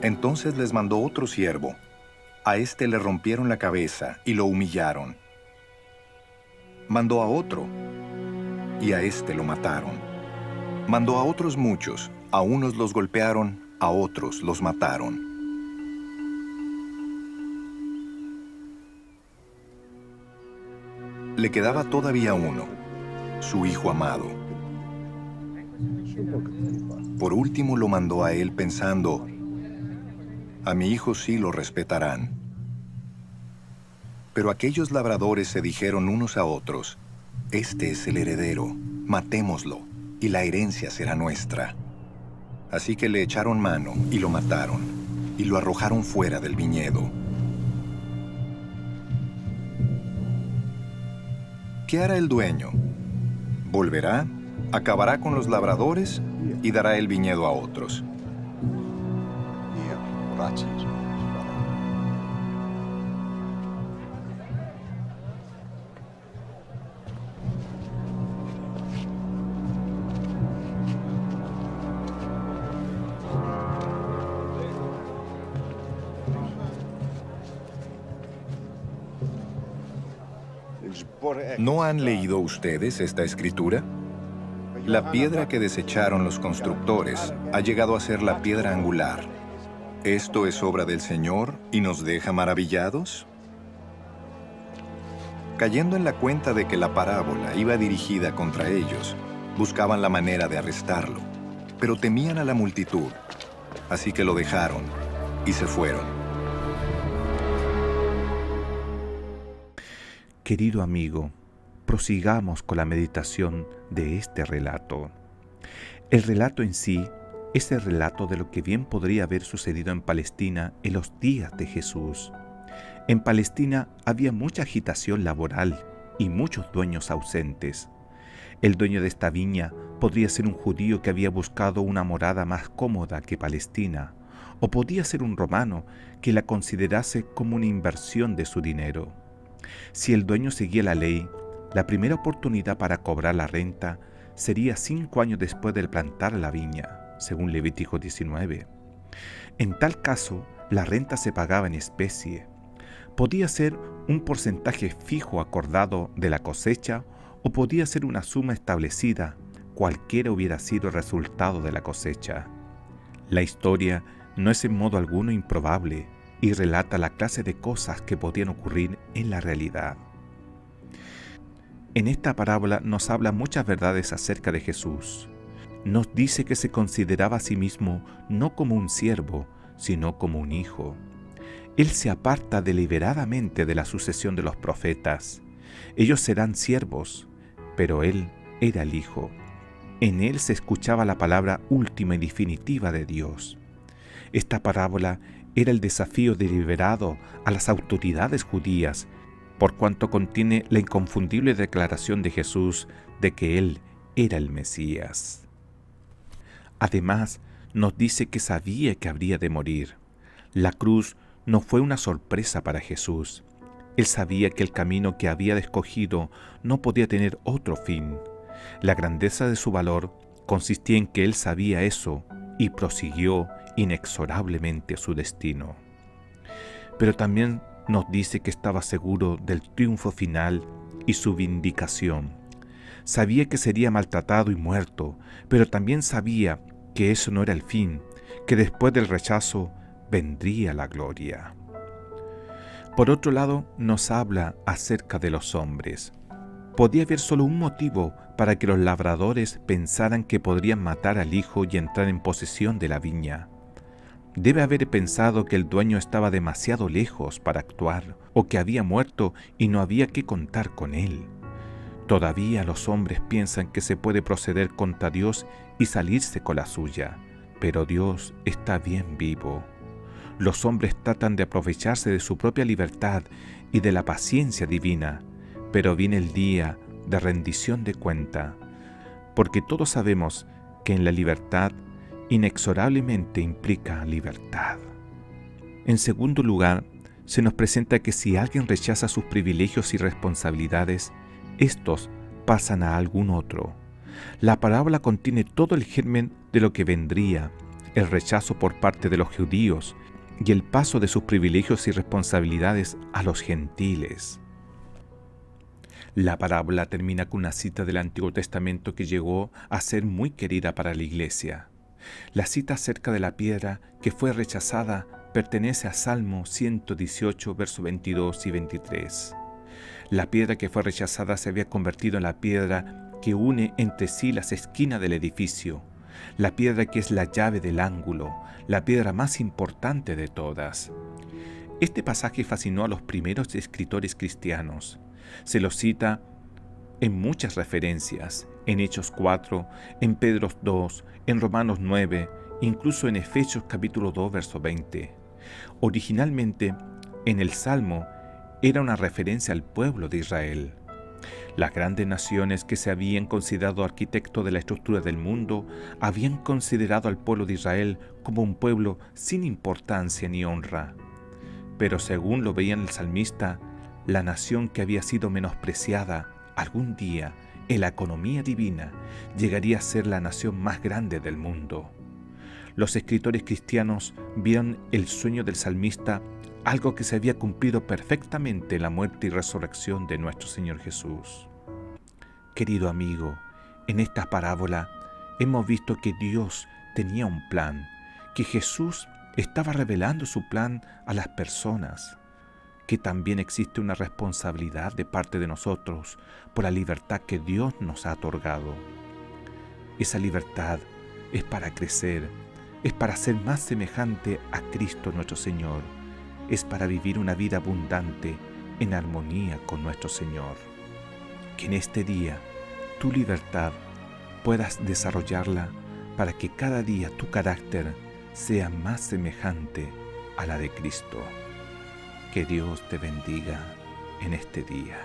Entonces les mandó otro siervo. A éste le rompieron la cabeza y lo humillaron. Mandó a otro, y a éste lo mataron. Mandó a otros muchos, a unos los golpearon, a otros los mataron. Le quedaba todavía uno, su hijo amado. Por último lo mandó a él pensando, a mi hijo sí lo respetarán. Pero aquellos labradores se dijeron unos a otros, este es el heredero, matémoslo, y la herencia será nuestra. Así que le echaron mano y lo mataron, y lo arrojaron fuera del viñedo. ¿Qué hará el dueño? ¿Volverá, acabará con los labradores y dará el viñedo a otros? ¿No han leído ustedes esta escritura? La piedra que desecharon los constructores ha llegado a ser la piedra angular. ¿Esto es obra del Señor y nos deja maravillados? Cayendo en la cuenta de que la parábola iba dirigida contra ellos, buscaban la manera de arrestarlo, pero temían a la multitud, así que lo dejaron y se fueron. Querido amigo, prosigamos con la meditación de este relato. El relato en sí es el relato de lo que bien podría haber sucedido en Palestina en los días de Jesús. En Palestina había mucha agitación laboral y muchos dueños ausentes. El dueño de esta viña podría ser un judío que había buscado una morada más cómoda que Palestina, o podía ser un romano que la considerase como una inversión de su dinero. Si el dueño seguía la ley, la primera oportunidad para cobrar la renta sería 5 años después de plantar la viña, según Levítico 19. En tal caso, la renta se pagaba en especie. Podía ser un porcentaje fijo acordado de la cosecha o podía ser una suma establecida, cualquiera hubiera sido el resultado de la cosecha. La historia no es en modo alguno improbable y relata la clase de cosas que podían ocurrir en la realidad. En esta parábola nos habla muchas verdades acerca de Jesús. Nos dice que se consideraba a sí mismo no como un siervo, sino como un hijo. Él se aparta deliberadamente de la sucesión de los profetas. Ellos serán siervos, pero él era el hijo. En él se escuchaba la palabra última y definitiva de Dios. Esta parábola era el desafío deliberado a las autoridades judías, por cuanto contiene la inconfundible declaración de Jesús de que Él era el Mesías. Además, nos dice que sabía que habría de morir. La cruz no fue una sorpresa para Jesús. Él sabía que el camino que había escogido no podía tener otro fin. La grandeza de su valor consistía en que Él sabía eso y prosiguió inexorablemente su destino. Pero también nos dice que estaba seguro del triunfo final y su vindicación. Sabía que sería maltratado y muerto, pero también sabía que eso no era el fin, que después del rechazo vendría la gloria. Por otro lado, nos habla acerca de los hombres. Podía haber solo un motivo para que los labradores pensaran que podrían matar al hijo y entrar en posesión de la viña. Debe haber pensado que el dueño estaba demasiado lejos para actuar, o que había muerto y no había que contar con él. Todavía los hombres piensan que se puede proceder contra Dios y salirse con la suya, pero Dios está bien vivo. Los hombres tratan de aprovecharse de su propia libertad y de la paciencia divina, pero viene el día de rendición de cuenta, porque todos sabemos que en la libertad inexorablemente implica libertad. En segundo lugar, se nos presenta que si alguien rechaza sus privilegios y responsabilidades, estos pasan a algún otro. La parábola contiene todo el germen de lo que vendría. el rechazo por parte de los judíos y el paso de sus privilegios y responsabilidades a los gentiles. La parábola termina con una cita del Antiguo Testamento que llegó a ser muy querida para la Iglesia. La cita acerca de la piedra que fue rechazada pertenece a Salmo 118, versos 22 y 23. La piedra que fue rechazada se había convertido en la piedra que une entre sí las esquinas del edificio, la piedra que es la llave del ángulo, la piedra más importante de todas. Este pasaje fascinó a los primeros escritores cristianos. Se lo cita en muchas referencias, en Hechos 4, en Pedro 2, en Romanos 9, incluso en Efesios capítulo 2, verso 20. Originalmente, en el Salmo, era una referencia al pueblo de Israel. Las grandes naciones que se habían considerado arquitectos de la estructura del mundo habían considerado al pueblo de Israel como un pueblo sin importancia ni honra. Pero según lo veían el salmista, la nación que había sido menospreciada algún día en la economía divina llegaría a ser la nación más grande del mundo. Los escritores cristianos vieron el sueño del salmista, algo que se había cumplido perfectamente en la muerte y resurrección de nuestro Señor Jesús. Querido amigo, en esta parábola hemos visto que Dios tenía un plan, que Jesús estaba revelando su plan a las personas, que también existe una responsabilidad de parte de nosotros por la libertad que Dios nos ha otorgado. Esa libertad es para crecer, es para ser más semejante a Cristo nuestro Señor, es para vivir una vida abundante en armonía con nuestro Señor. Que en este día tu libertad puedas desarrollarla para que cada día tu carácter sea más semejante a la de Cristo. Que Dios te bendiga en este día.